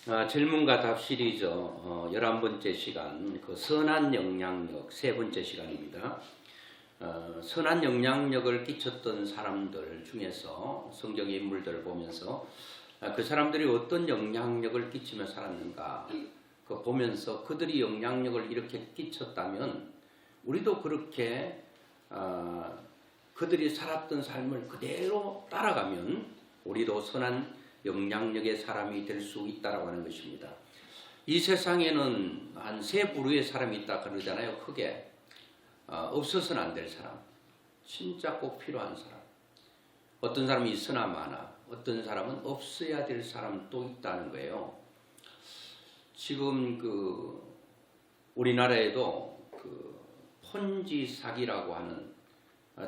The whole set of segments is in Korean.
질문과 답 시리즈 11번째 시간, 그 선한 영향력 세 번째 시간입니다. 선한 영향력을 끼쳤던 사람들 중에서 성경의 인물들을 보면서 그 사람들이 어떤 영향력을 끼치며 살았는가 그 보면서 그들이 영향력을 이렇게 끼쳤다면 우리도 그렇게 그들이 살았던 삶을 그대로 따라가면 우리도 선한 영향력의 사람이 될 수 있다라고 하는 것입니다. 이 세상에는 한 세 부류의 사람이 있다 그러잖아요. 크게 없어서는 안 될 사람, 진짜 꼭 필요한 사람. 어떤 사람이 있으나 마나, 어떤 사람은 없어야 될 사람도 있다는 거예요. 지금 우리나라에도 폰지 사기라고 하는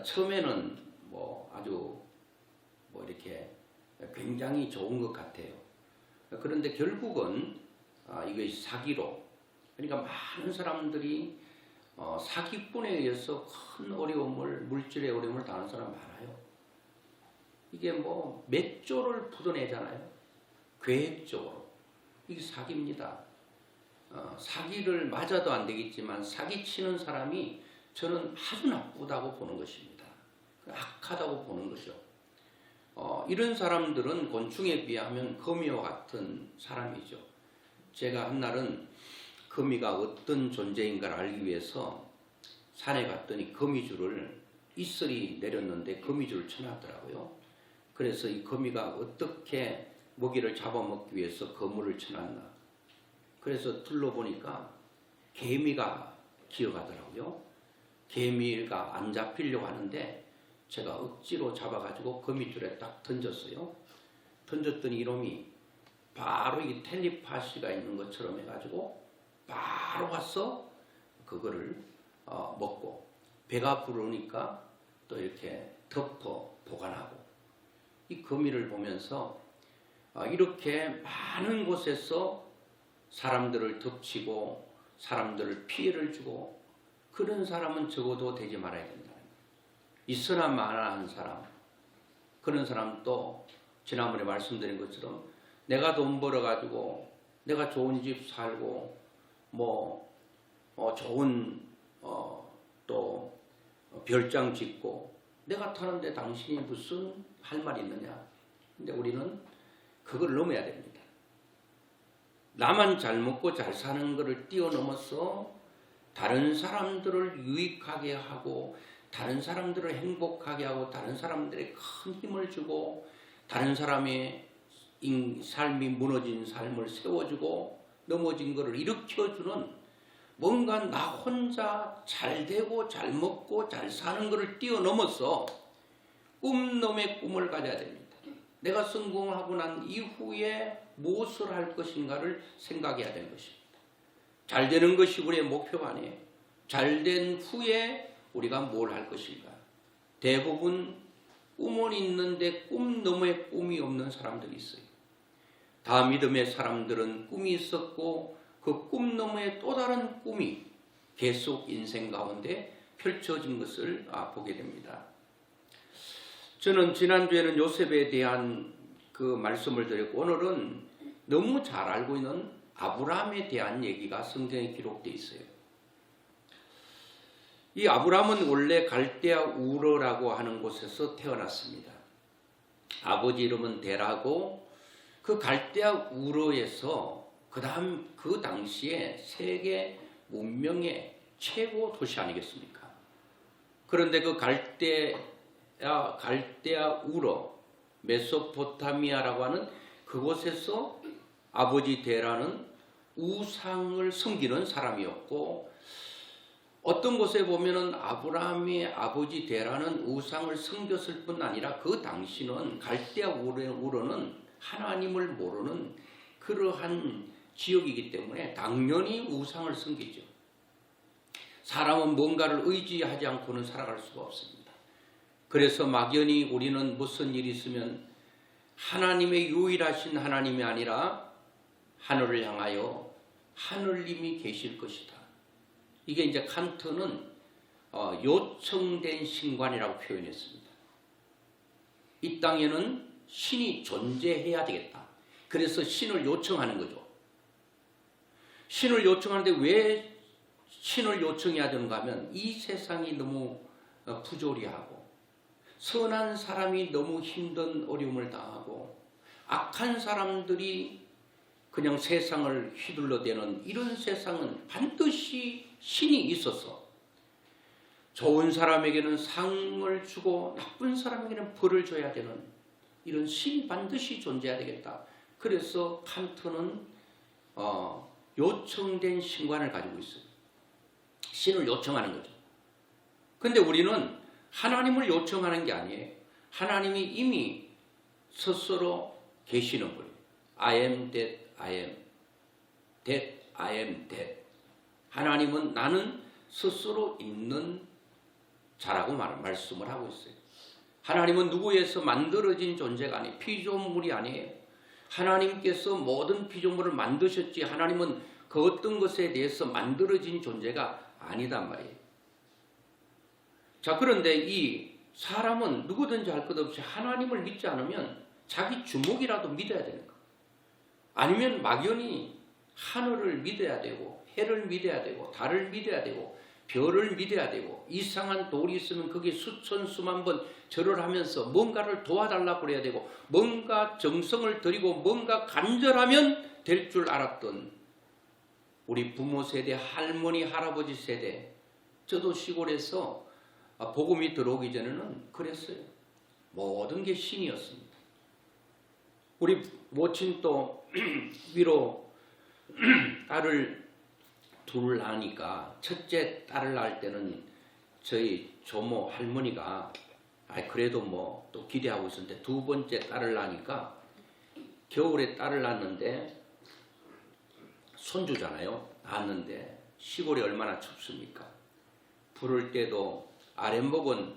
처음에는 아주 이렇게 굉장히 좋은 것 같아요. 그런데 결국은 이것이 사기로, 그러니까 많은 사람들이 사기꾼에 의해서 큰 어려움을, 물질의 어려움을 당하는 사람 많아요. 이게 몇 조를 푸어내잖아요. 계획적으로. 이게 사기입니다. 사기를 맞아도 안 되겠지만 사기치는 사람이 저는 아주 나쁘다고 보는 것입니다. 악하다고 보는 거죠. 이런 사람들은 곤충에 비하면 거미와 같은 사람이죠. 제가 한날은 거미가 어떤 존재인가를 알기 위해서 산에 갔더니 거미줄을 이슬이 내렸는데 거미줄을 쳐놨더라고요. 그래서 이 거미가 어떻게 먹이를 잡아먹기 위해서 거물을 쳐놨나. 그래서 둘러보니까 개미가 기어가더라고요. 개미가 안 잡히려고 하는데 제가 억지로 잡아가지고 거미줄에 딱 던졌어요. 던졌더니 이놈이 바로 이 텔레파시가 있는 것처럼 해가지고 바로 와서 그거를 먹고, 배가 부르니까 또 이렇게 덮어 보관하고. 이 거미를 보면서 이렇게 많은 곳에서 사람들을 덮치고 사람들을 피해를 주고 그런 사람은 적어도 되지 말아야 된다. 있으나 마나한 사람, 그런 사람도 지난번에 말씀드린 것처럼 내가 돈 벌어가지고 내가 좋은 집 살고 좋은 또 별장 짓고 내가 타는데 당신이 무슨 할 말이 있느냐. 근데 우리는 그걸 넘어야 됩니다. 나만 잘 먹고 잘 사는 것을 뛰어넘어서 다른 사람들을 유익하게 하고 다른 사람들을 행복하게 하고 다른 사람들에게 큰 힘을 주고 다른 사람의 삶이 무너진 삶을 세워주고 넘어진 것을 일으켜주는 뭔가 나 혼자 잘 되고 잘 먹고 잘 사는 것을 뛰어넘어서 꿈놈의 꿈을 가져야 됩니다. 내가 성공하고 난 이후에 무엇을 할 것인가를 생각해야 되는 것입니다. 잘 되는 것이 우리의 목표가 아니에요. 잘 된 후에 우리가 뭘 할 것인가. 대부분 꿈은 있는데 꿈 너머에 꿈이 없는 사람들이 있어요. 다 믿음의 사람들은 꿈이 있었고 그 꿈 너머에 또 다른 꿈이 계속 인생 가운데 펼쳐진 것을 보게 됩니다. 저는 지난주에는 요셉에 대한 그 말씀을 드렸고 오늘은 너무 잘 알고 있는 아브라함에 대한 얘기가 성경에 기록되어 있어요. 이 아브라함은 원래 갈대아 우르라고 하는 곳에서 태어났습니다. 아버지 이름은 데라고 그 갈대아 우르에서 그 당시에 세계 문명의 최고 도시 아니겠습니까? 그런데 그 갈대아 우르 메소포타미아라고 하는 그곳에서 아버지 데라는 우상을 섬기는 사람이었고 어떤 곳에 보면은 아브라함의 아버지 데라는 우상을 섬겼을 뿐 아니라 그 당시는 갈대아 우르는 하나님을 모르는 그러한 지역이기 때문에 당연히 우상을 섬기죠. 사람은 뭔가를 의지하지 않고는 살아갈 수가 없습니다. 그래서 막연히 우리는 무슨 일이 있으면 하나님의 유일하신 하나님이 아니라 하늘을 향하여 하늘님이 계실 것이다. 이게 이제 칸트는 요청된 신관이라고 표현했습니다. 이 땅에는 신이 존재해야 되겠다. 그래서 신을 요청하는 거죠. 신을 요청하는데 왜 신을 요청해야 되는가 하면 이 세상이 너무 부조리하고 선한 사람이 너무 힘든 어려움을 당하고 악한 사람들이 그냥 세상을 휘둘러대는 이런 세상은 반드시 신이 있어서 좋은 사람에게는 상을 주고 나쁜 사람에게는 벌을 줘야 되는 이런 신이 반드시 존재해야 되겠다. 그래서 칸트는 요청된 신관을 가지고 있어요. 신을 요청하는 거죠. 근데 우리는 하나님을 요청하는 게 아니에요. 하나님이 이미 스스로 계시는 거예요. I am that I am. That I am that. 하나님은 나는 스스로 있는 자라고 말씀을 하고 있어요. 하나님은 누구에서 만들어진 존재가 아니에요. 피조물이 아니에요. 하나님께서 모든 피조물을 만드셨지 하나님은 그 어떤 것에 대해서 만들어진 존재가 아니단 말이에요. 자, 그런데 이 사람은 누구든지 할 것 없이 하나님을 믿지 않으면 자기 주먹이라도 믿어야 되는 거예요. 아니면 막연히 하늘을 믿어야 되고 해를 믿어야 되고 달을 믿어야 되고 별을 믿어야 되고 이상한 돌이 있으면 그게 수천 수만 번 절을 하면서 뭔가를 도와달라고 그래야 되고 뭔가 정성을 들이고 뭔가 간절하면 될 줄 알았던 우리 부모 세대, 할머니, 할아버지 세대, 저도 시골에서 복음이 들어오기 전에는 그랬어요. 모든 게 신이었습니다. 우리 모친도 위로 딸을 둘 낳으니까 첫째 딸을 낳을 때는 저희 조모 할머니가 그래도 뭐 또 기대하고 있었는데 두 번째 딸을 낳으니까 겨울에 딸을 낳았는데 손주잖아요. 낳았는데 시골이 얼마나 춥습니까? 부를 때도 아랫목은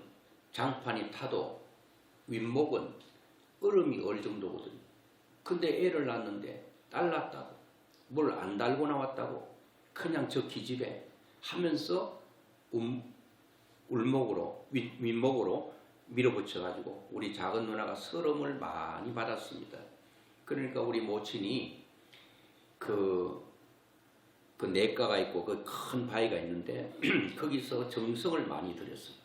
장판이 타도 윗목은 얼음이 얼 정도거든요. 근데 애를 낳았는데 딸 낳았다고 뭘 안 달고 나왔다고 그냥 저 기집애 하면서 울목으로 윗목으로 밀어붙여가지고 우리 작은 누나가 서름을 많이 받았습니다. 그러니까 우리 모친이 그 내과가 있고 그 큰 바위가 있는데 거기서 정성을 많이 들였어요.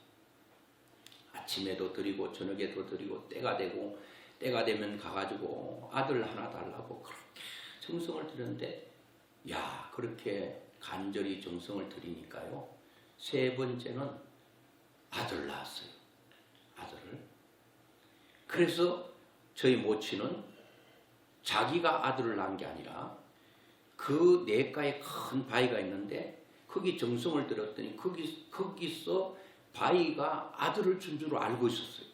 아침에도 드리고 저녁에도 드리고 때가 되면 가가지고 아들 하나 달라고 그렇게 정성을 들였는데 야 그렇게 간절히 정성을 들이니까요. 세 번째는 아들 낳았어요. 아들을. 그래서 저희 모친은 자기가 아들을 낳은 게 아니라 그 내과에 큰 바위가 있는데 거기 정성을 들였더니 거기서 바위가 아들을 준 줄 알고 있었어요.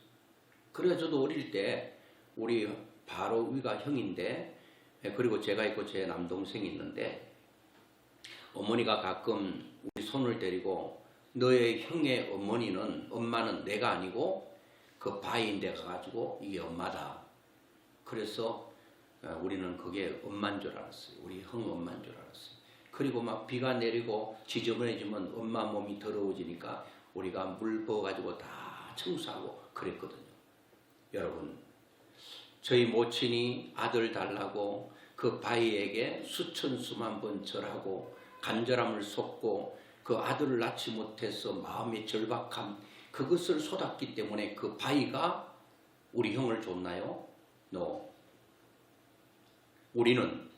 그래서 저도 어릴 때 우리 바로 위가 형인데 그리고 제가 있고 제 남동생이 있는데 어머니가 가끔 우리 손을 데리고 너의 형의 엄마는 내가 아니고 그 바위인데 가가지고 이게 엄마다. 그래서 우리는 그게 엄마인 줄 알았어요. 우리 형 엄마인 줄 알았어요. 그리고 막 비가 내리고 지저분해지면 엄마 몸이 더러워지니까 우리가 물 부어가지고 다 청소하고 그랬거든요. 여러분, 저희 모친이 아들 달라고 그 바위에게 수천 수만 번 절하고 간절함을 쏟고 그 아들을 낳지 못해서 마음의 절박함 그것을 쏟았기 때문에 그 바위가 우리 형을 줬나요? No. 우리는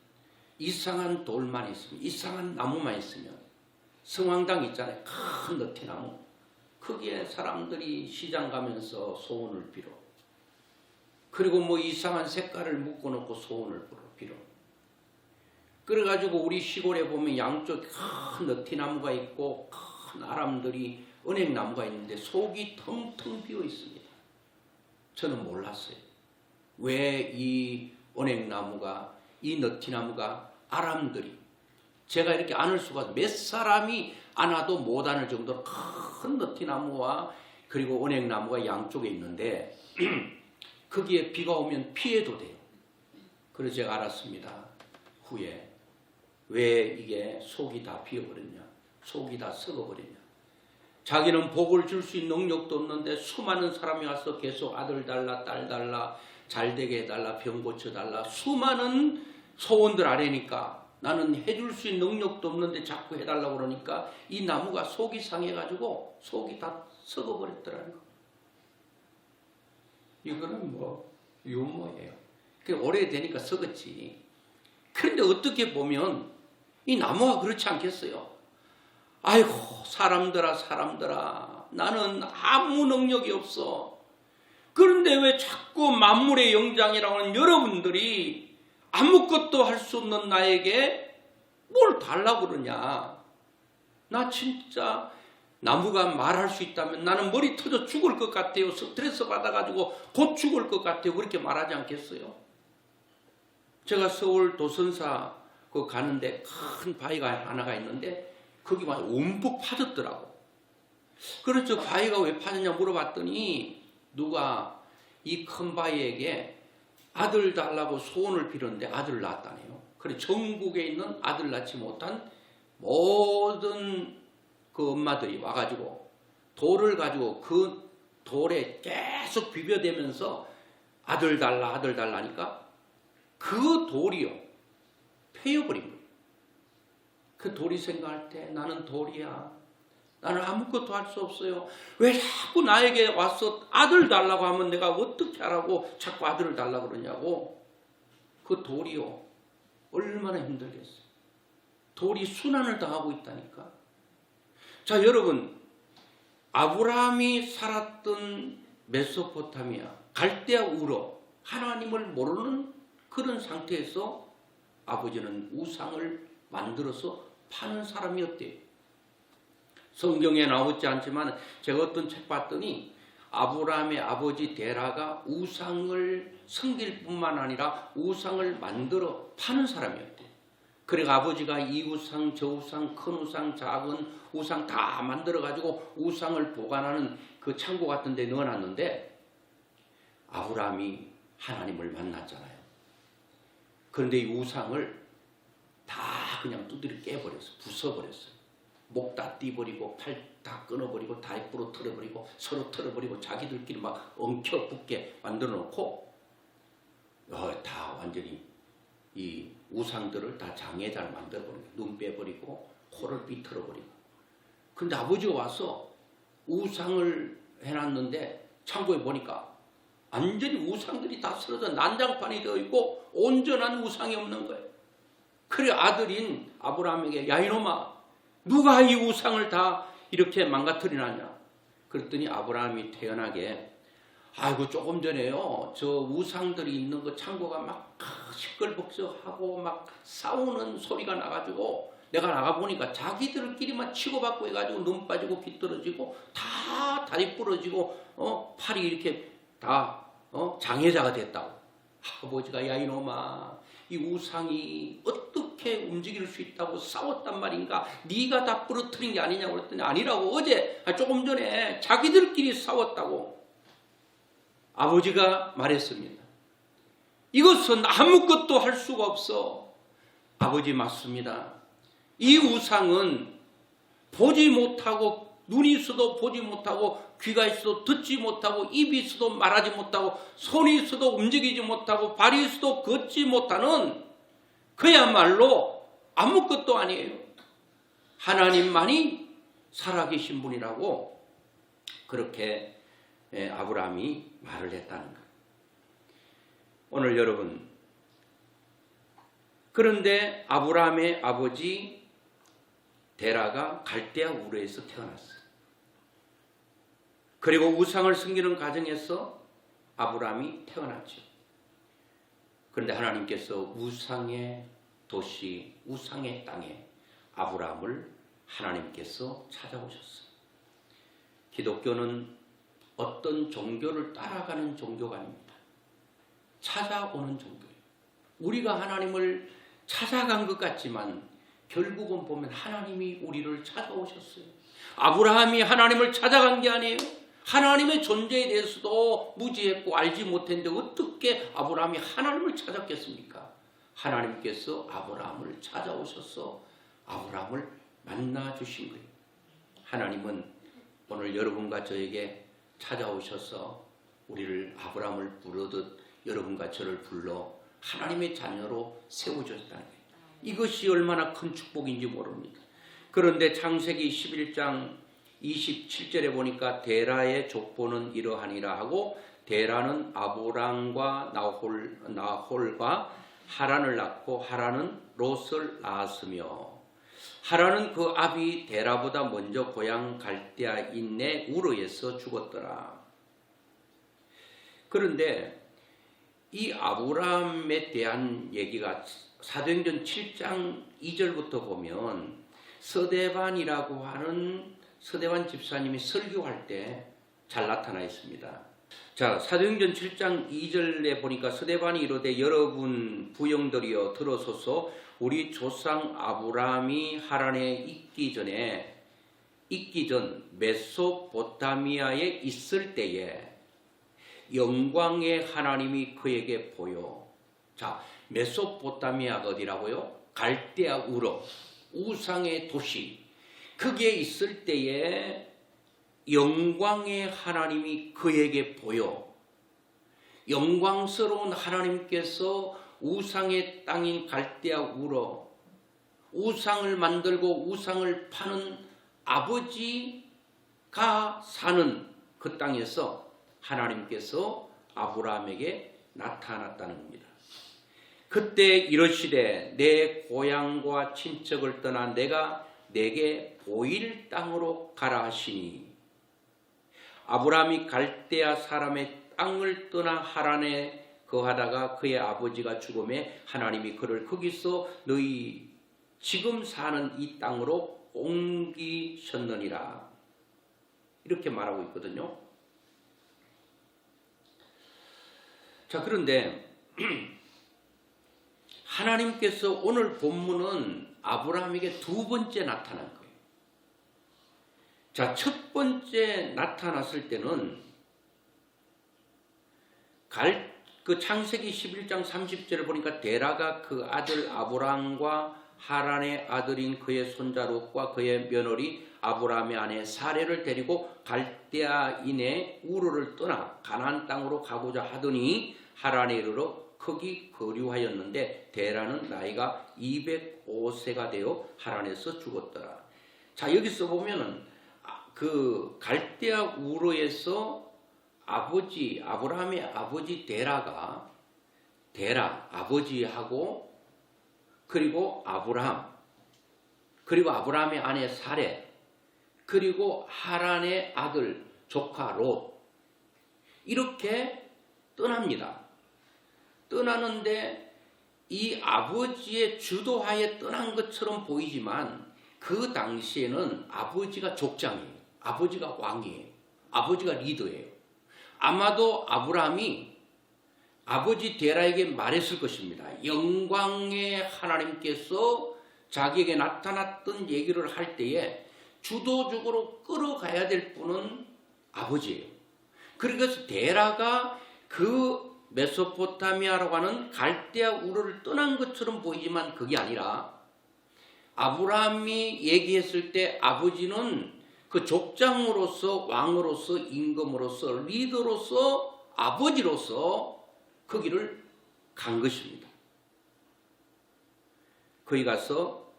이상한 돌만 있으면 이상한 나무만 있으면 성황당 있잖아요. 큰 너티나무. 거기에 사람들이 시장 가면서 소원을 빌어. 그리고 뭐 이상한 색깔을 묶어놓고 소원을 빌어. 그래가지고 우리 시골에 보면 양쪽에 큰 너티나무가 있고 큰 아람들이 은행나무가 있는데 속이 텅텅 비어 있습니다. 저는 몰랐어요. 왜 이 은행나무가 이 너티나무가 아람들이 제가 이렇게 안을 수가 몇 사람이 안아도 못 안을 정도로 큰 너티나무와 그리고 은행나무가 양쪽에 있는데 거기에 비가 오면 피해도 돼요. 그래서 제가 알았습니다. 후에 왜 이게 속이 다 비어버렸냐, 속이 다 썩어버렸냐. 자기는 복을 줄 수 있는 능력도 없는데 수많은 사람이 와서 계속 아들 달라 딸 달라 잘 되게 해달라, 병 고쳐달라, 수많은 소원들 아래니까 나는 해줄 수 있는 능력도 없는데 자꾸 해달라고 그러니까 이 나무가 속이 상해가지고 속이 다 썩어버렸더라는 거. 이거는 뭐 유머예요. 오래되니까 썩었지. 그런데 어떻게 보면 이 나무가 그렇지 않겠어요? 아이고 사람들아 나는 아무 능력이 없어. 그런데 왜 자꾸 만물의 영장이라고 하는 여러분들이 아무것도 할 수 없는 나에게 뭘 달라고 그러냐. 나 진짜 나무가 말할 수 있다면 나는 머리 터져 죽을 것 같아요. 스트레스 받아가지고 곧 죽을 것 같아요. 그렇게 말하지 않겠어요? 제가 서울 도선사 가는데 큰 바위가 하나가 있는데 거기 막 움푹 파졌더라고. 그래서 바위가 왜 파졌냐 물어봤더니 누가 이 큰 바위에게 아들 달라고 소원을 빌었는데 아들을 낳았다네요. 그래 전국에 있는 아들 낳지 못한 모든 그 엄마들이 와가지고 돌을 가지고 그 돌에 계속 비벼대면서 아들 달라 하니까 그 돌이요 패여버린 거예요. 그 돌이 생각할 때 나는 돌이야. 나는 아무것도 할 수 없어요. 왜 자꾸 나에게 와서 아들 달라고 하면 내가 어떻게 하라고 자꾸 아들을 달라고 그러냐고. 그 돌이요 얼마나 힘들겠어요. 돌이 순환을 당하고 있다니까. 자 여러분, 아브라함이 살았던 메소포타미아 갈대아 우르 하나님을 모르는 그런 상태에서 아버지는 우상을 만들어서 파는 사람이었대요. 성경에 나오지 않지만 제가 어떤 책 봤더니 아브라함의 아버지 데라가 우상을 섬길 뿐만 아니라 우상을 만들어 파는 사람이었대요. 그래서 아버지가 이 우상 저 우상 큰 우상 작은 우상 다 만들어 가지고 우상을 보관하는 그 창고 같은 데 넣어놨는데 아브라함이 하나님을 만났잖아요. 그런데 이 우상을 다 그냥 두드려 깨버렸어. 부숴버렸어요. 목 다 띠버리고 팔 다 끊어버리고 다 부러뜨려버리고 서로 털어버리고 자기들끼리 막 엉켜붙게 만들어 놓고 다 완전히 이 우상들을 다 장애자를 만들어버리고 눈 빼버리고 코를 비틀어버리고. 근데 아버지가 와서 우상을 해놨는데 창고에 보니까 완전히 우상들이 다 쓰러져 난장판이 되어 있고 온전한 우상이 없는 거예요. 그래 아들인 아브라함에게 야 이놈아 누가 이 우상을 다 이렇게 망가뜨리느냐. 그랬더니 아브라함이 태연하게 아이고 조금 전에요 저 우상들이 있는 그 창고가 막 시끌벅적하고 막 싸우는 소리가 나가지고 내가 나가보니까 자기들끼리만 치고받고 해가지고 눈 빠지고 귀 떨어지고 다 다리 부러지고 팔이 이렇게 다 장애자가 됐다고. 아버지가 야 이놈아 이 우상이 어떻게 움직일 수 있다고 싸웠단 말인가. 네가 다 부러뜨린 게 아니냐고 그랬더니 아니라고. 어제 조금 전에 자기들끼리 싸웠다고 아버지가 말했습니다. 이것은 아무것도 할 수가 없어. 아버지 맞습니다. 이 우상은 보지 못하고 눈이 있어도 보지 못하고 귀가 있어도 듣지 못하고 입이 있어도 말하지 못하고 손이 있어도 움직이지 못하고 발이 있어도 걷지 못하는 그야말로 아무것도 아니에요. 하나님만이 살아계신 분이라고 그렇게 아브라함이 말을 했다는 거예요. 오늘 여러분 그런데 아브라함의 아버지 데라가 갈대아 우르에서 태어났어요. 그리고 우상을 섬기는 가정에서 아브라함이 태어났죠. 그런데 하나님께서 우상의 도시, 우상의 땅에 아브라함을 하나님께서 찾아오셨어요. 기독교는 어떤 종교를 따라가는 종교가 아닙니다. 찾아오는 종교예요. 우리가 하나님을 찾아간 것 같지만 결국은 보면 하나님이 우리를 찾아오셨어요. 아브라함이 하나님을 찾아간 게 아니에요. 하나님의 존재에 대해서도 무지했고 알지 못했는데 어떻게 아브라함이 하나님을 찾았겠습니까? 하나님께서 아브라함을 찾아오셔서 아브라함을 만나주신 거예요. 하나님은 오늘 여러분과 저에게 찾아오셔서 우리를 아브라함을 부르듯 여러분과 저를 불러 하나님의 자녀로 세워주셨다는 거예요. 이것이 얼마나 큰 축복인지 모릅니다. 그런데 창세기 11장 27절에 보니까 데라의 족보는 이러하니라 하고, 데라는 아브람과 나홀과 하란을 낳고 하란은 롯을 낳았으며, 하란은 그 아비 데라보다 먼저 고향 갈대아인의 우르에서 죽었더라. 그런데 이 아브람에 대한 얘기가 사도행전 7장 2절부터 보면 서대반이라고 하는 서대반 집사님이 설교할 때 잘 나타나 있습니다. 자, 사도행전 7장 2절에 보니까 서대반이 이르되 여러분 부영들이여 들어서서 우리 조상 아브라함이 하란에 있기 전 메소포타미아에 있을 때에 영광의 하나님이 그에게 보여. 자, 메소포타미아가 어디라고요? 갈대아 우르, 우상의 도시. 거기에 있을 때에 영광의 하나님이 그에게 보여. 영광스러운 하나님께서 우상의 땅인 갈대아 우르, 우상을 만들고 우상을 파는 아버지가 사는 그 땅에서 하나님께서 아브라함에게 나타났다는 겁니다. 그때 이르시되 내 고향과 친척을 떠나 내가 내게 보일 땅으로 가라 하시니, 아브라함이 갈대아 사람의 땅을 떠나 하란에 거하다가 그의 아버지가 죽음에 하나님이 그를 거기서 너희 지금 사는 이 땅으로 옮기셨느니라. 이렇게 말하고 있거든요. 자, 그런데 하나님께서 오늘 본문은 아브라함에게 두 번째 나타난 거예요. 자, 첫 번째 나타났을 때는 그 창세기 11장 30절을 보니까 데라가 그 아들 아브람과 하란의 아들인 그의 손자 롯과 그의 며느리 아브람의 아내 사레를 데리고 갈대아인의 우르를 떠나 가나안 땅으로 가고자 하더니 하란에 이르러 거기 거류하였는데 데라는 나이가 205세가 되어 하란에서 죽었더라. 자, 여기서 보면은 그 갈대아 우르에서 아브라함의 아버지 데라 아버지하고 그리고 아브라함, 그리고 아브라함의 아내 사레, 그리고 하란의 아들 조카 롯, 이렇게 떠납니다. 떠나는데 이 아버지의 주도하에 떠난 것처럼 보이지만 그 당시에는 아버지가 족장이에요. 아버지가 왕이에요. 아버지가 리더예요. 아마도 아브라함이 아버지 데라에게 말했을 것입니다. 영광의 하나님께서 자기에게 나타났던 얘기를 할 때에 주도적으로 끌어가야 될 분은 아버지예요. 그래서 데라가 그 메소포타미아라고 하는 갈대아 우르를 떠난 것처럼 보이지만 그게 아니라 아브라함이 얘기했을 때 아버지는 그 족장으로서 왕으로서 임금으로서 리더로서 아버지로서 그 길을 간 것입니다. 거기 가서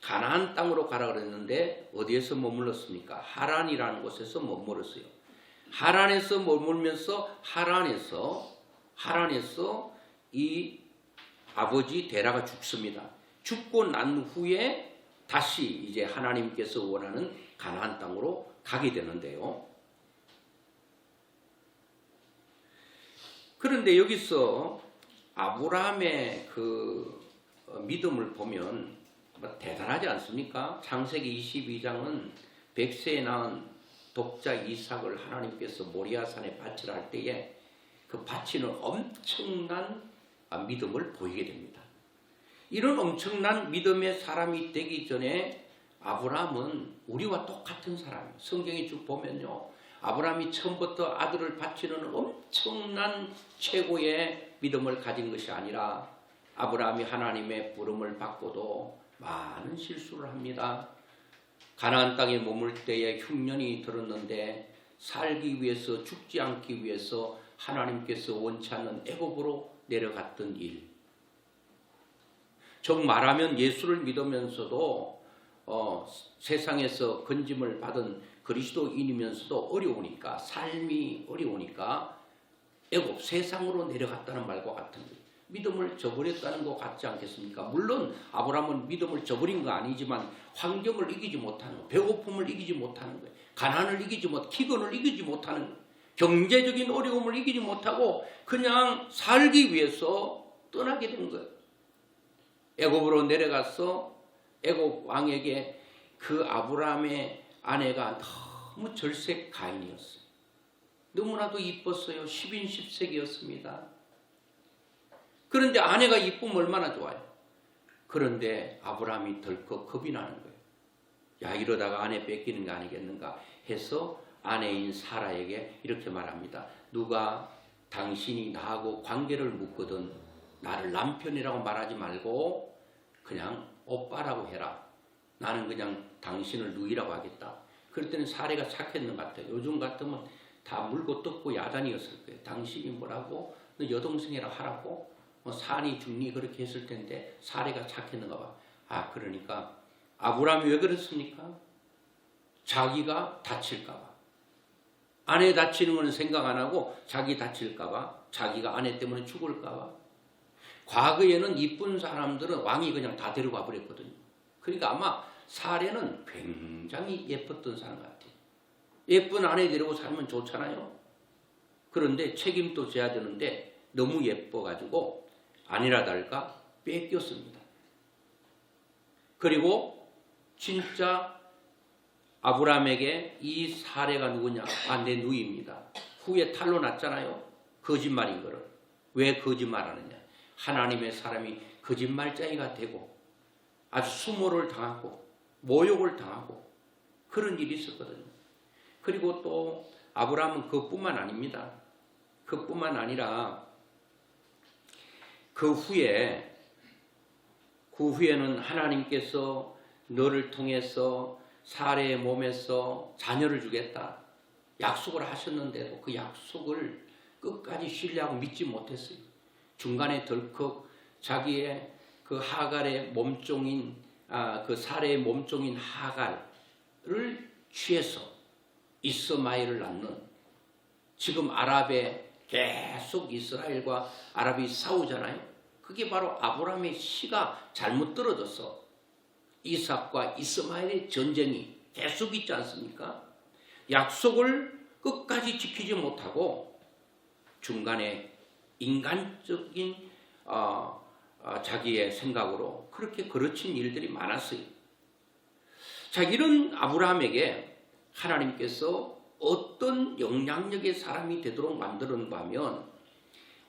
가나안 땅으로 가라 그랬는데 어디에서 머물렀습니까? 하란이라는 곳에서 머물렀어요. 하란에서 머물면서 하란에서 이 아버지 데라가 죽습니다. 죽고 난 후에 다시 이제 하나님께서 원하는 가나안 땅으로 가게 되는데요. 그런데 여기서 아브라함의 그 믿음을 보면 대단하지 않습니까? 창세기 22장은 100세에 낳은 독자 이삭을 하나님께서 모리아산에 바치라 할 때에 그 바치는 엄청난 믿음을 보이게 됩니다. 이런 엄청난 믿음의 사람이 되기 전에 아브라함은 우리와 똑같은 사람이에요. 성경에 쭉 보면요, 아브라함이 처음부터 아들을 바치는 엄청난 최고의 믿음을 가진 것이 아니라 아브라함이 하나님의 부름을 받고도 많은 실수를 합니다. 가나안 땅에 머물 때에 흉년이 들었는데 살기 위해서, 죽지 않기 위해서 하나님께서 원치 않는 애굽으로 내려갔던 일. 즉 말하면 예수를 믿으면서도 세상에서 건짐을 받은 그리스도인이면서도 어려우니까, 삶이 어려우니까 애굽 세상으로 내려갔다는 말과 같은 거예요. 믿음을 저버렸다는 것 같지 않겠습니까? 물론 아브라함은 믿음을 저버린 거 아니지만 환경을 이기지 못하는 거, 배고픔을 이기지 못하는 거예요. 가난을 이기지 못, 기근을 이기지 못하는 거예요. 경제적인 어려움을 이기지 못하고 그냥 살기 위해서 떠나게 된 거예요. 애굽으로 내려가서 애굽 왕에게 그 아브라함의 아내가 너무 절색 가인이었어요. 너무나도 이뻤어요. 10인 10색이었습니다. 그런데 아내가 이쁘면 얼마나 좋아요. 그런데 아브라함이 덜컥 겁이 나는 거예요. 야, 이러다가 아내 뺏기는 거 아니겠는가 해서 아내인 사라에게 이렇게 말합니다. 누가 당신이 나하고 관계를 묻거든 나를 남편이라고 말하지 말고 그냥 오빠라고 해라. 나는 그냥 당신을 누이라고 하겠다. 그럴 때는 사례가 착했는 것 같아요. 요즘 같으면 다 물고 뜯고 야단이었을 거예요. 당신이 뭐라고? 너 여동생이라 하라고? 산이 죽니 그렇게 했을 텐데 사례가 착했는가 봐. 아, 그러니까 아브라함이 왜 그랬습니까? 자기가 다칠까 봐. 아내 다치는 건 생각 안 하고 자기 다칠까 봐, 자기가 아내 때문에 죽을까 봐. 과거에는 이쁜 사람들은 왕이 그냥 다 데려가 버렸거든요. 그러니까 아마 사례는 굉장히 예뻤던 사람 같아요. 예쁜 아내 데리고 살면 좋잖아요. 그런데 책임도 져야 되는데 너무 예뻐가지고 아니라 달까 뺏겼습니다. 그리고 진짜 아브라함에게 이 사례가 누구냐? 아, 내 누이입니다. 후에 탄로 났잖아요. 거짓말인 거를. 왜 거짓말하느냐? 하나님의 사람이 거짓말쟁이가 되고 아주 수모를 당하고 모욕을 당하고 그런 일이 있었거든요. 그리고 또 아브라함은 그뿐만 아닙니다. 그뿐만 아니라 그 후에는 하나님께서 너를 통해서 사례의 몸에서 자녀를 주겠다 약속을 하셨는데도 그 약속을 끝까지 신뢰하고 믿지 못했어요. 중간에 덜컥 자기의 그 하갈의 몸종인 그 사례의 몸종인 하갈을 취해서 이스마엘을 낳는, 지금 아랍에 계속 이스라엘과 아랍이 싸우잖아요. 그게 바로 아브라함의 씨가 잘못 떨어져서 이삭과 이스마엘의 전쟁이 계속 있지 않습니까? 약속을 끝까지 지키지 못하고 중간에 인간적인 자기의 생각으로 그렇게 거르친 일들이 많았어요. 자, 이런 아브라함에게 하나님께서 어떤 영향력의 사람이 되도록 만들었는가 하면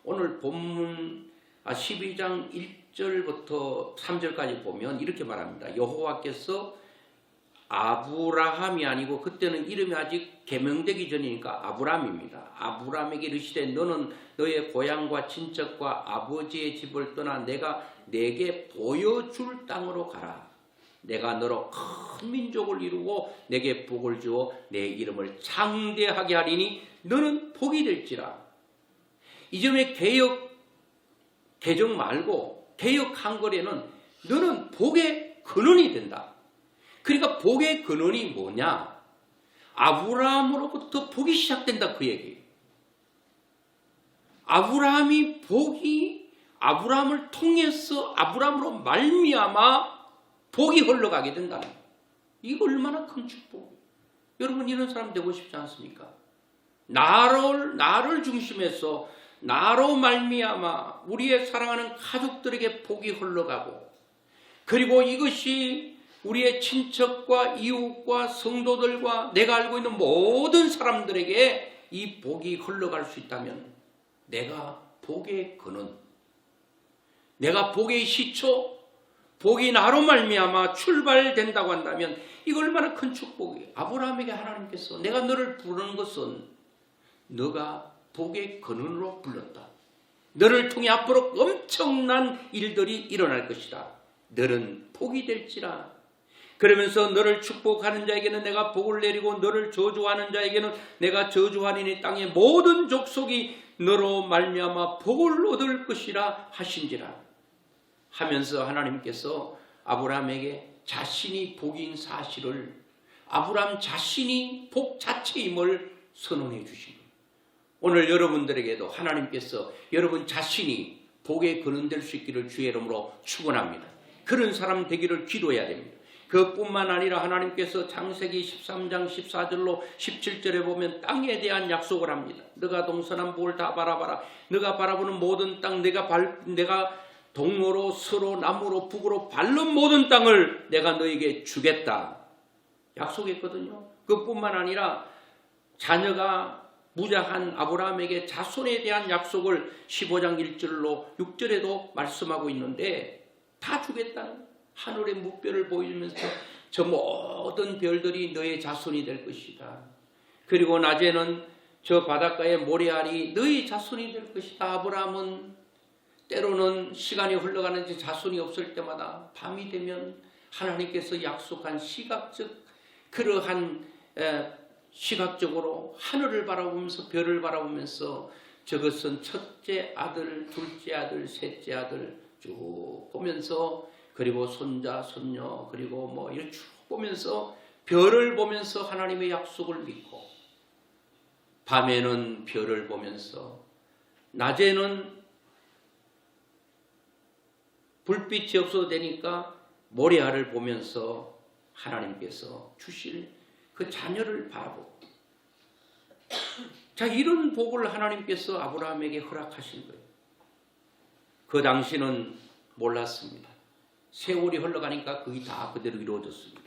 오늘 본문 12장 1절부터 3절까지 보면 이렇게 말합니다. 여호와께서 아브라함이 아니고 그때는 이름이 아직 개명되기 전이니까 아브라함입니다. 아브라함에게 이르시되 너는 너의 고향과 친척과 아버지의 집을 떠나 내가 내게 보여줄 땅으로 가라. 내가 너로 큰 민족을 이루고 내게 복을 주어 내 이름을 창대하게 하리니 너는 복이 될지라. 이점에 개정 말고 개역 한글에는 너는 복의 근원이 된다. 그러니까 복의 근원이 뭐냐? 아브라함으로부터 복이 시작된다 그 얘기예요. 아브라함을 통해서 아브라함으로 말미암아 복이 흘러가게 된다는 거예요. 이거 얼마나 큰 축복이에요. 여러분 이런 사람 되고 싶지 않습니까? 나를 중심해서 나로 말미암아 우리의 사랑하는 가족들에게 복이 흘러가고, 그리고 이것이 우리의 친척과 이웃과 성도들과 내가 알고 있는 모든 사람들에게 이 복이 흘러갈 수 있다면 내가 복의 근원, 내가 복의 시초, 복이 나로 말미암아 출발된다고 한다면 이거 얼마나 큰 축복이에요. 아브라함에게 하나님께서 내가 너를 부르는 것은 너가 복의 근원으로 불렀다. 너를 통해 앞으로 엄청난 일들이 일어날 것이다. 너는 복이 될지라. 그러면서 너를 축복하는 자에게는 내가 복을 내리고 너를 저주하는 자에게는 내가 저주하리니 땅의 모든 족속이 너로 말미암아 복을 얻을 것이라 하신지라 하면서 하나님께서 아브라함에게 자신이 복인 사실을, 아브라함 자신이 복 자체임을 선언해 주신 거예요. 오늘 여러분들에게도 하나님께서 여러분 자신이 복의 근원될 수 있기를 주의 이름으로 축원합니다. 그런 사람 되기를 기도해야 됩니다. 그뿐만 아니라 하나님께서 창세기 13장 14절로 17절에 보면 땅에 대한 약속을 합니다. 너가 동서남북을 다 바라봐라. 너가 바라보는 모든 땅, 내가 동로로 서로 남으로 북으로 밟는 모든 땅을 내가 너에게 주겠다 약속했거든요. 그뿐만 아니라 자녀가 무자한 아브라함에게 자손에 대한 약속을 15장 1절로 6절에도 말씀하고 있는데 다 주겠다는, 하늘의 무별을 보이면서 저 모든 별들이 너의 자손이 될 것이다. 그리고 낮에는 저 바닷가의 모래알이 너의 자손이 될 것이다. 아브라함은 때로는 시간이 흘러가는지 자손이 없을 때마다 밤이 되면 하나님께서 약속한 시각적, 그러한 시각적으로 하늘을 바라보면서 별을 바라보면서 저것은 첫째 아들, 둘째 아들, 셋째 아들 쭉 보면서, 그리고 손자, 손녀, 그리고 뭐 이렇게 쭉 보면서 별을 보면서 하나님의 약속을 믿고, 밤에는 별을 보면서, 낮에는 불빛이 없어도 되니까 모래알을 보면서 하나님께서 주실 그 자녀를 바라보고, 자, 이런 복을 하나님께서 아브라함에게 허락하신 거예요. 그 당시는 몰랐습니다. 세월이 흘러가니까 그게 다 그대로 이루어졌습니다.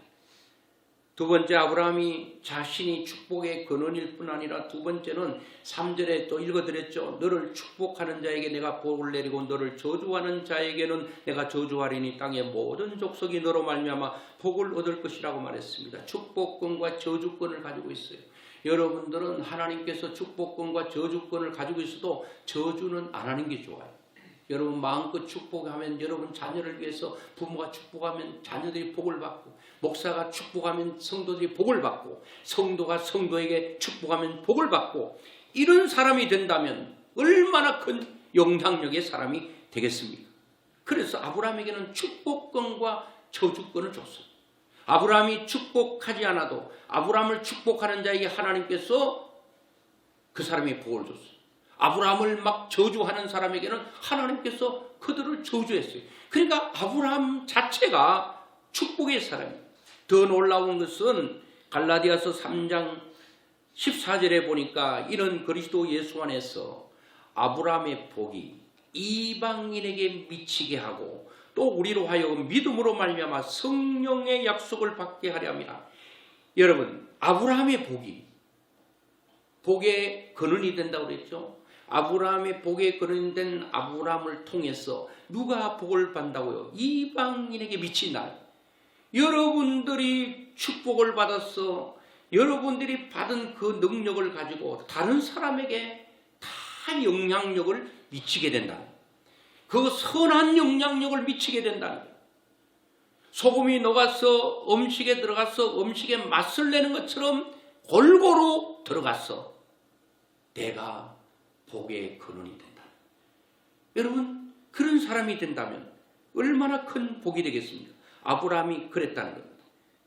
두 번째, 아브라함이 자신이 축복의 근원일 뿐 아니라 두 번째는 3절에 또 읽어드렸죠. 너를 축복하는 자에게 내가 복을 내리고 너를 저주하는 자에게는 내가 저주하리니 땅의 모든 족속이 너로 말미암아 복을 얻을 것이라고 말했습니다. 축복권과 저주권을 가지고 있어요. 여러분들은 하나님께서 축복권과 저주권을 가지고 있어도 저주는 안 하는 게 좋아요. 여러분 마음껏 축복하면, 여러분 자녀를 위해서 부모가 축복하면 자녀들이 복을 받고, 목사가 축복하면 성도들이 복을 받고, 성도가 성도에게 축복하면 복을 받고, 이런 사람이 된다면 얼마나 큰 영향력의 사람이 되겠습니까? 그래서 아브라함에게는 축복권과 저주권을 줬어요. 아브라함이 축복하지 않아도 아브라함을 축복하는 자에게 하나님께서 그 사람이 복을 줬어요. 아브라함을 막 저주하는 사람에게는 하나님께서 그들을 저주했어요. 그러니까 아브라함 자체가 축복의 사람이에요. 더 놀라운 것은 갈라디아서 3장 14절에 보니까 이런 그리스도 예수 안에서 아브라함의 복이 이방인에게 미치게 하고 또 우리로 하여금 믿음으로 말미암아 성령의 약속을 받게 하려 함이라. 여러분, 아브라함의 복이 복의 근원이 된다고 그랬죠. 아브라함의 복의 근원된 아브라함을 통해서 누가 복을 받는다고요? 이방인에게 미친다. 여러분들이 축복을 받아서 여러분들이 받은 그 능력을 가지고 다른 사람에게 다 영향력을 미치게 된다. 그 선한 영향력을 미치게 된다. 소금이 녹아서 음식에 들어가서 음식에 맛을 내는 것처럼 골고루 들어가서 내가 복의 근원이 된다. 여러분, 그런 사람이 된다면 얼마나 큰 복이 되겠습니까? 아브라함이 그랬다는 겁니다.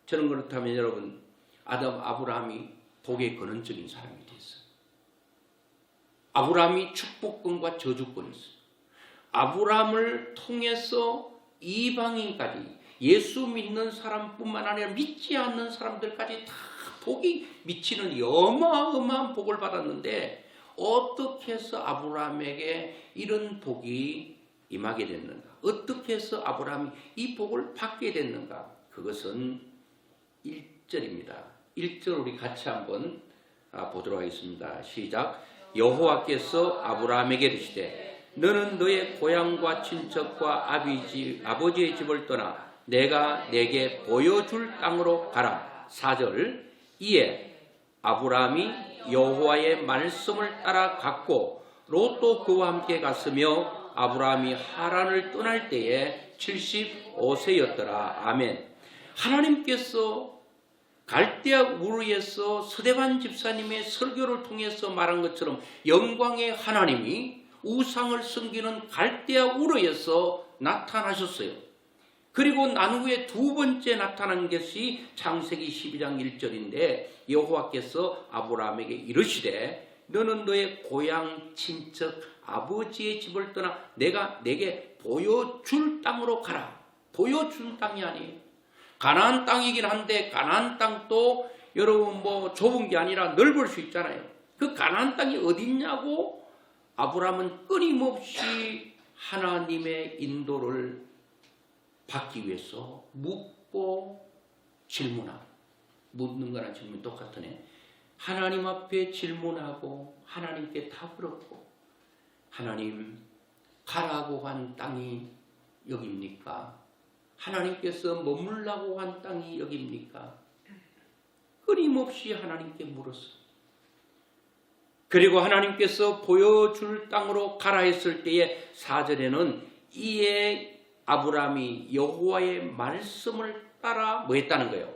저는 그렇다면 여러분, 아브라함이 복의 근원적인 사람이 됐어요. 아브라함이 축복권과 저주권이 있어요. 아브라함을 통해서 이방인까지, 예수 믿는 사람뿐만 아니라 믿지 않는 사람들까지 다 복이 미치는 어마어마한 복을 받았는데, 어떻게 해서 아브라함에게 이런 복이 임하게 됐는가? 어떻게 해서 아브라함이 이 복을 받게 됐는가? 그것은 1절입니다. 1절 우리 같이 한번 보도록 하겠습니다. 시작. 여호와께서 아브라함에게 이르시되 너는 너의 고향과 친척과 아버지의 집을 떠나 내가 내게 보여줄 땅으로 가라. 4절. 이에 아브라함이 여호와의 말씀을 따라 갔고 롯도 그와 함께 갔으며 아브라함이 하란을 떠날 때에 75세였더라. 아멘. 하나님께서 갈대아 우르에서 서대반 집사님의 설교를 통해서 말한 것처럼 영광의 하나님이 우상을 섬기는 갈대아 우르에서 나타나셨어요. 그리고 난 후에 두 번째 나타난 것이 창세기 12장 1절인데 여호와께서 아브라함에게 이르시되 너는 너의 고향 친척 아버지의 집을 떠나 내가 내게 보여줄 땅으로 가라. 보여준 땅이 아니에요. 가나안 땅이긴 한데 가나안 땅도 여러분 좁은 게 아니라 넓을 수 있잖아요. 그 가나안 땅이 어디 있냐고 아브라함은 끊임없이 하나님의 인도를 받기 위해서 묻고 질문하고, 묻는 거랑 질문 똑같으네. 하나님 앞에 질문하고 하나님께 답을 얻고, 하나님 가라고 한 땅이 여기입니까? 하나님께서 머물라고 한 땅이 여기입니까? 끊임없이 하나님께 물었어요. 그리고 하나님께서 보여줄 땅으로 가라 했을 때에 4절에는 이에 아브라함이 여호와의 말씀을 따라 뭐 했다는 거예요?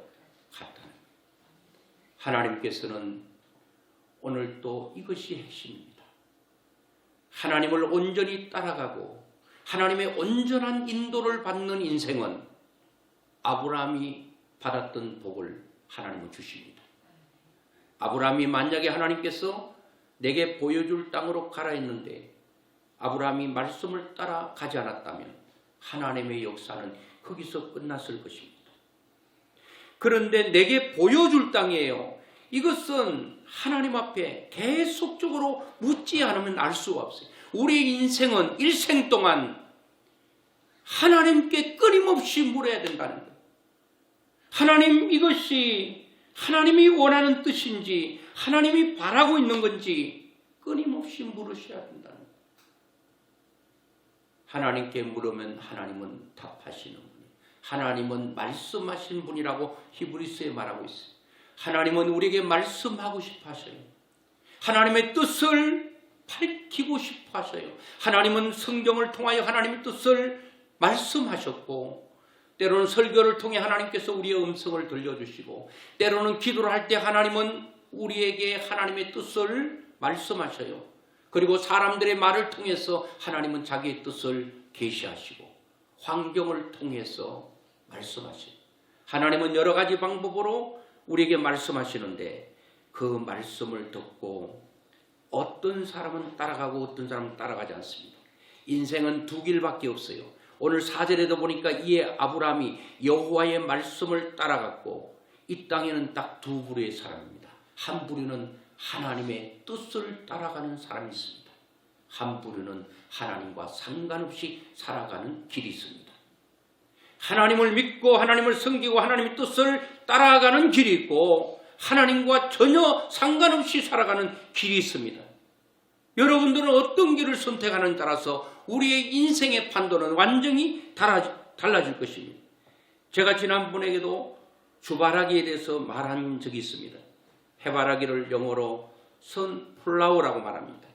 갔다는 거예요. 하나님께서는 오늘 또 이것이 핵심입니다. 하나님을 온전히 따라가고 하나님의 온전한 인도를 받는 인생은 아브라함이 받았던 복을 하나님은 주십니다. 아브라함이 만약에 하나님께서 내게 보여줄 땅으로 가라 했는데 아브라함이 말씀을 따라 가지 않았다면 하나님의 역사는 거기서 끝났을 것입니다. 그런데 내게 보여줄 땅이에요. 이것은 하나님 앞에 계속적으로 묻지 않으면 알 수가 없어요. 우리의 인생은 일생 동안 하나님께 끊임없이 물어야 된다는 거예요. 하나님, 이것이 하나님이 원하는 뜻인지 하나님이 바라고 있는 건지 끊임없이 물으셔야 된다는 거예요. 하나님께 물으면 하나님은 답하시는 분이에요. 하나님은 말씀하시는 분이라고 히브리서에 말하고 있어요. 하나님은 우리에게 말씀하고 싶어 하셔요. 하나님의 뜻을 밝히고 싶어 하셔요. 하나님은 성경을 통하여 하나님의 뜻을 말씀하셨고, 때로는 설교를 통해 하나님께서 우리의 음성을 들려주시고, 때로는 기도를 할 때 하나님은 우리에게 하나님의 뜻을 말씀하셔요. 그리고 사람들의 말을 통해서 하나님은 자기의 뜻을 계시하시고, 환경을 통해서 말씀하셔요. 하나님은 여러 가지 방법으로 우리에게 말씀하시는데 그 말씀을 듣고 어떤 사람은 따라가고 어떤 사람은 따라가지 않습니다. 인생은 두 길밖에 없어요. 오늘 4절에도 보니까 이에 아브라함이 여호와의 말씀을 따라갔고, 이 땅에는 딱 두 부류의 사람입니다. 한 부류는 하나님의 뜻을 따라가는 사람이 있습니다. 한 부류는 하나님과 상관없이 살아가는 길이 있습니다. 하나님을 믿고 하나님을 섬기고 하나님의 뜻을 따라가는 길이 있고, 하나님과 전혀 상관없이 살아가는 길이 있습니다. 여러분들은 어떤 길을 선택하느냐에 따라서 우리의 인생의 판도는 완전히 달라질 것입니다. 제가 지난번에도 주바라기에 대해서 말한 적이 있습니다. 해바라기를 영어로 선플라워라고 말합니다.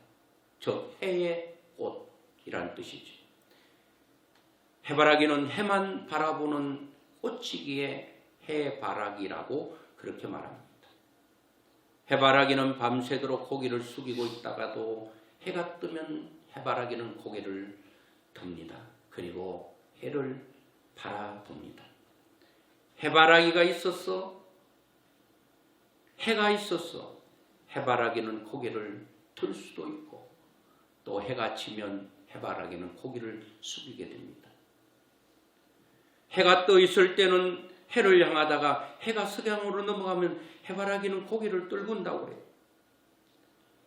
즉 해의 꽃이라는 뜻이죠. 해바라기는 해만 바라보는 꽃이기에 해바라기라고 그렇게 말합니다. 해바라기는 밤새도록 고개를 숙이고 있다가도 해가 뜨면 해바라기는 고개를 듭니다. 그리고 해를 바라봅니다. 해바라기가 있어서, 해가 있어서 해바라기는 고개를 들 수도 있고, 또 해가 지면 해바라기는 고개를 숙이게 됩니다. 해가 떠 있을 때는 해를 향하다가 해가 석양으로 넘어가면 해바라기는 고개를 떨군다고 그래요.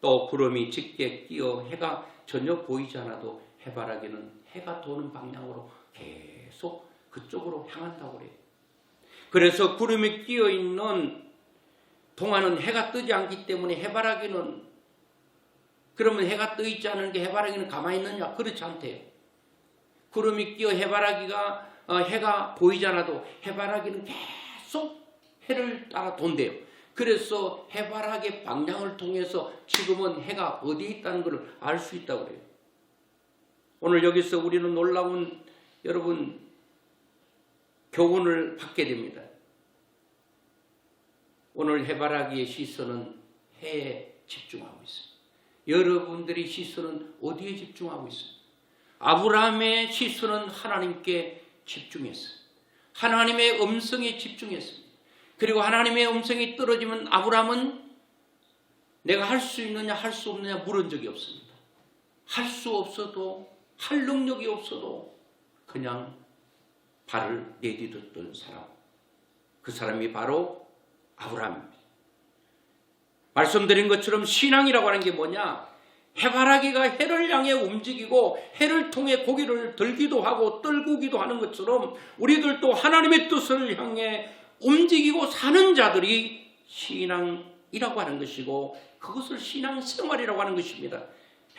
또 구름이 짙게 끼어 해가 전혀 보이지 않아도 해바라기는 해가 도는 방향으로 계속 그쪽으로 향한다고 그래요. 그래서 구름이 끼어 있는 동안은 해가 뜨지 않기 때문에 해바라기는, 그러면 해가 떠 있지 않은 게 해바라기는 가만히 있느냐? 그렇지 않대요. 구름이 끼어 해가 보이지 않아도 해바라기는 계속 해를 따라 돈대요. 그래서 해바라기의 방향을 통해서 지금은 해가 어디에 있다는 것을 알 수 있다고 그래요. 오늘 여기서 우리는 놀라운 여러분 교훈을 받게 됩니다. 오늘 해바라기의 시선은 해에 집중하고 있습니다. 여러분들의 시선은 어디에 집중하고 있습니까? 아브라함의 시선은 하나님께 집중했어요. 하나님의 음성에 집중했습니다. 그리고 하나님의 음성이 떨어지면 아브라함은 내가 할 수 있느냐 할 수 없느냐 물은 적이 없습니다. 할 수 없어도, 할 능력이 없어도 그냥 발을 내디뎠던 사람, 그 사람이 바로 아브라함입니다. 말씀드린 것처럼 신앙이라고 하는 게 뭐냐? 해바라기가 해를 향해 움직이고 해를 통해 고기를 들기도 하고 떨구기도 하는 것처럼 우리들도 하나님의 뜻을 향해 움직이고 사는 자들이 신앙이라고 하는 것이고, 그것을 신앙생활이라고 하는 것입니다.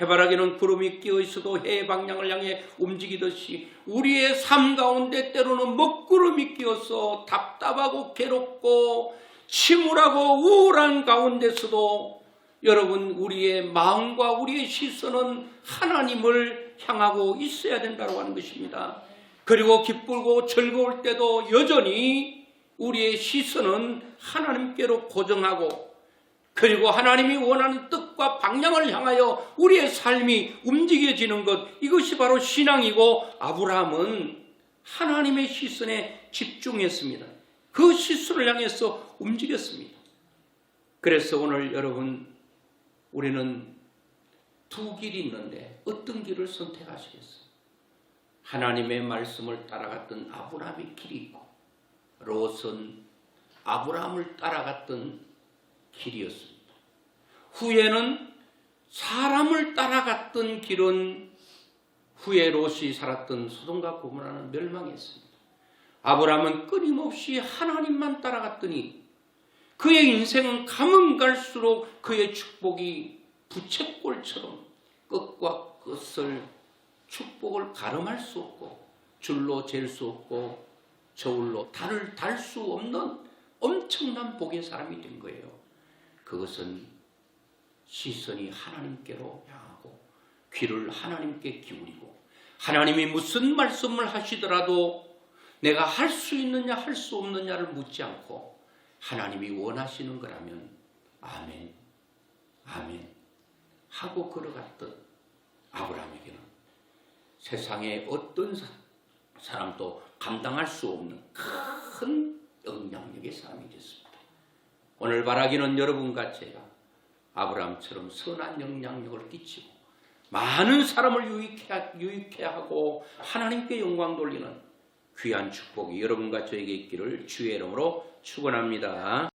해바라기는 구름이 끼어 있어도 해의 방향을 향해 움직이듯이 우리의 삶 가운데 때로는 먹구름이 끼어서 답답하고 괴롭고 침울하고 우울한 가운데서도 여러분, 우리의 마음과 우리의 시선은 하나님을 향하고 있어야 된다고 하는 것입니다. 그리고 기쁘고 즐거울 때도 여전히 우리의 시선은 하나님께로 고정하고, 그리고 하나님이 원하는 뜻과 방향을 향하여 우리의 삶이 움직여지는 것, 이것이 바로 신앙이고, 아브라함은 하나님의 시선에 집중했습니다. 그 시선을 향해서 움직였습니다. 그래서 오늘 여러분, 우리는 두 길이 있는데 어떤 길을 선택하시겠어요? 하나님의 말씀을 따라갔던 아브라함의 길이 있고, 롯은 아브라함을 따라갔던 길이었습니다. 후에는 사람을 따라갔던 길은 후에 롯이 살았던 소돔과 고모라는 멸망했습니다. 아브라함은 끊임없이 하나님만 따라갔더니 그의 인생은 가면 갈수록 그의 축복이 부채꼴처럼 끝과 끝을, 축복을 가름할 수 없고 줄로 잴 수 없고 저울로 달을 달 수 없는 엄청난 복의 사람이 된 거예요. 그것은 시선이 하나님께로 향하고 귀를 하나님께 기울이고, 하나님이 무슨 말씀을 하시더라도 내가 할 수 있느냐 할 수 없느냐를 묻지 않고 하나님이 원하시는 거라면 아멘, 아멘 하고 걸어갔던 아브라함에게는 세상의 어떤 사람도 감당할 수 없는 큰 영향력의 사람이 됐습니다. 오늘 바라기는 여러분과 제가 아브라함처럼 선한 영향력을 끼치고 많은 사람을 유익해 하고 하나님께 영광 돌리는 귀한 축복이 여러분과 저에게 있기를 주의 이름으로 축원합니다.